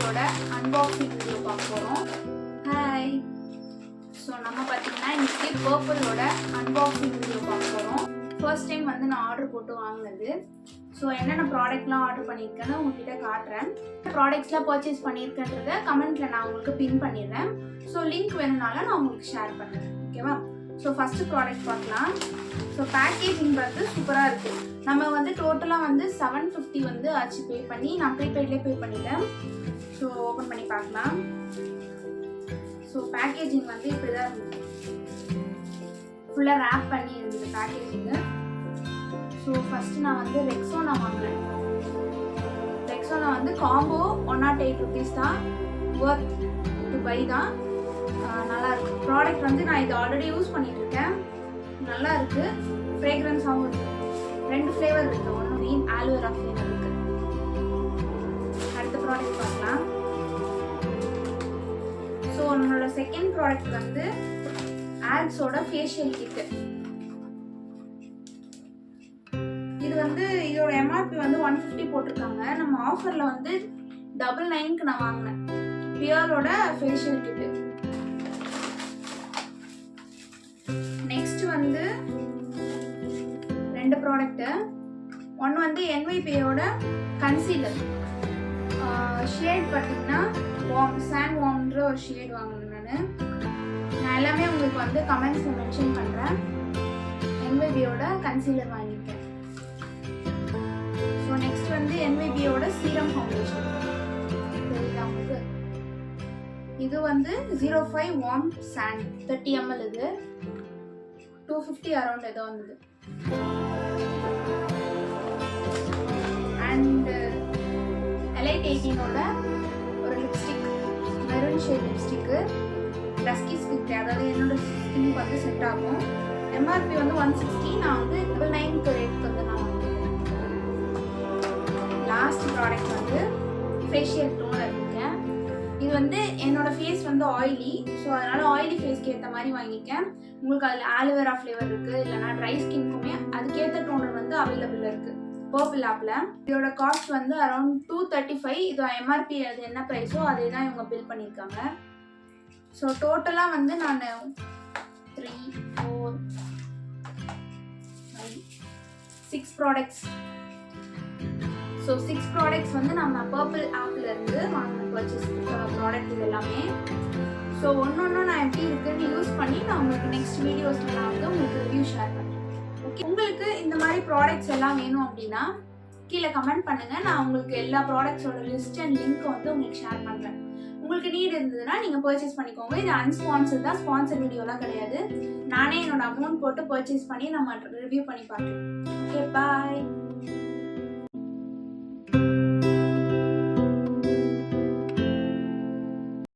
பர்பிளோட unboxing video பார்க்க போகிறோம். Hi. So நம்ம பார்த்தீங்கன்னா இன்னைக்கு பர்பிளோட அன்பாக்சிங் வீடியோ பார்க்க போகிறோம். ஃபர்ஸ்ட் டைம் வந்து நான் ஆர்டர் போட்டு வாங்கினது. ஸோ என்னென்ன ப்ராடக்ட்லாம் ஆர்டர் பண்ணியிருக்கேன்னு உங்ககிட்ட காட்டுறேன். ப்ராடக்ட்ஸ்லாம் பர்ச்சேஸ் பண்ணியிருக்கேன்றத கமெண்ட்டில் நான் உங்களுக்கு பின் பண்ணிடுறேன். ஸோ லிங்க் வேணும்னாலும் நான் உங்களுக்கு ஷேர் பண்ணுறேன். ஓகேவா? ஸோ ஃபஸ்ட்டு ப்ராடக்ட் பார்க்கலாம். ஸோ பேக்கேஜிங் பார்த்து சூப்பராக இருக்குது. நம்ம வந்து டோட்டலாக வந்து 750 வந்து ஆச்சு பே பண்ணி. நான் ப்ரீபெய்ட்லேயே பே பண்ணிட்டேன். ஸோ ஓப்பன் பண்ணி பார்க்கலாம். ஸோ பேக்கேஜிங் வந்து இப்படி தான் இருந்தது. ஃபுல்லாக ரேப் பண்ணி இருந்தது பேக்கேஜிங்கு. ஸோ ஃபஸ்ட்டு நான் வந்து ரெக்ஸோனா வாங்கினேன். ரெக்ஸோனா வந்து காம்போ 108 ருபீஸ் தான். ஒர்த் டு பை தான். நல்லா இருக்கு ப்ராடக்ட் வந்து. நான் இது ஆல்ரெடி யூஸ் பண்ணிட்டு இருக்கேன். நல்லா இருக்கு. ஃப்ரேக்ரன்ஸாகவும் இருக்கு. 2 ஃப்ளேவர் இருக்கு. ஒன்று க்ரீன் ஆலோவேரா ஃப்ளேவர் இருக்கு. அடுத்த ப்ராடக்ட் பார்க்கலாம். ஸோ நம்மளோட செகண்ட் ப்ராடக்ட் வந்து ஆல்ஸோட ஃபேஷியல் கிட்டு. இது வந்து இதோட எம்ஆர்பி வந்து 150 போட்டிருக்காங்க. நம்ம ஆஃபரில் வந்து 99க்கு நான் வாங்கினேன். பியரோட ஃபேஷியல் கிட்டு. நெக்ஸ்ட் வந்து 2 ப்ராடக்ட்டு. ஒன்று வந்து NYPயோட கன்சீலர். ஷேட் பார்த்தீங்கன்னா சாண்ட் வார்ம்ன்ற ஒரு ஷேட் வாங்கினேன். நான் எல்லாமே உங்களுக்கு வந்து கமெண்ட்ஸில் மென்ஷன் பண்ணுறேன். NYPயோட கன்சீலர் வாங்கியிருக்கேன். ஸோ நெக்ஸ்ட் வந்து NYPயோட சீரம் ஃபவுண்டேஷன். சரிங்களா உங்களுக்கு? இது வந்து 05 வார்ம் சாண்ட் 30 ml. இது 250 அரௌண்ட் ஏதோ வந்தது. அண்ட் Elite 18ஓட ஒரு lipstick, maroon shade lipstick. Dusky skin, அதாவது என்னோட ஸ்கின்னுக்கு வந்து செட் ஆகும். எம்ஆர்பி வந்து 160. நான் வந்து 99க்கு ரேட் வந்து நான் வாங்கிட்டேன். லாஸ்ட் ப்ராடக்ட் வந்து ஃபேஷியல் டோனர் இருக்கேன். இது வந்து என்னோட ஃபேஸ் வந்து ஆயிலி. ஸோ அதனால ஆயிலி ஃபேஸ்க்கு ஏற்ற மாதிரி வாங்கிக்கேன். உங்களுக்கு அதில் ஆலோவேரா ஃப்ளேவர் இருக்குது. இல்லைனா ட்ரை ஸ்கின்க்குமே அதுக்கேற்ற டோனர் வந்து அவைலபிள் இருக்குது பர்பிள் ஆப்பில். இதோட காஸ்ட் வந்து அரௌண்ட் 235. இது எம்ஆர்பி அது என்ன ப்ரைஸோ அதே தான் இவங்க பில் பண்ணியிருக்காங்க. ஸோ டோட்டலாக வந்து நான் 3, 4, 5, 6 ப்ராடக்ட்ஸ். ஸோ 6 ப்ராடக்ட்ஸ் வந்து நம்ம பர்பிள் ஆப்பில் இருந்து வாங்கின பர்ச்சேஸ் ப்ராடக்ட் இது எல்லாமே. ஸோ ஒன்று நான் எப்படி இருக்குன்னு யூஸ் பண்ணி நான் உங்களுக்கு நெக்ஸ்ட் வீடியோஸில் நான் வந்து உங்களுக்கு ரிவ்யூ ஷேர் பண்ணுறேன். ஓகே, உங்களுக்கு இந்த மாதிரி ப்ராடக்ட்ஸ் எல்லாம் வேணும் அப்படின்னா கீழே கமெண்ட் பண்ணுங்கள். நான் உங்களுக்கு எல்லா ப்ராடக்ட்ஸோட லிஸ்ட் அண்ட் லிங்க் வந்து உங்களுக்கு ஷேர் பண்ணுறேன். உங்களுக்கு நீட் இருந்ததுன்னா நீங்கள் பர்ச்சேஸ் பண்ணிக்கோங்க. இது அன்ஸ்பான்சர் தான், ஸ்பான்சர் வீடியோலாம் கிடையாது. நானே என்னோட அமௌண்ட் போட்டு பர்ச்சேஸ் பண்ணி நம்ம ரிவ்யூ பண்ணி பார்க்குறேன். ஓகே, பாய்.